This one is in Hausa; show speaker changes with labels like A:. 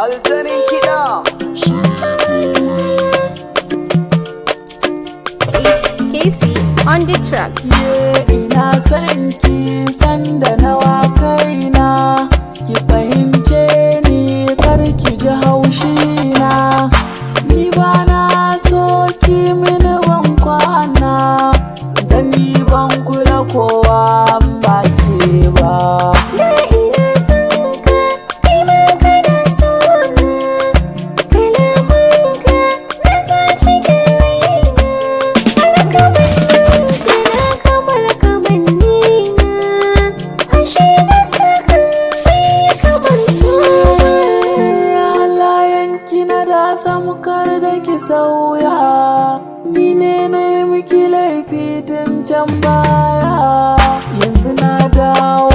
A: Aljanin kiɗa.
B: It's Casey on the tracks.
C: Ina son ki sanda nawa kaina, ki fahimce ni kar ki ji haushi na. Ni ba na so ki mini ban kwana, dan ni ban kula kowa ba ke ba. Samkar da ki sauya, ni ne na yi miki laifi tun can baya, yanzu na dawo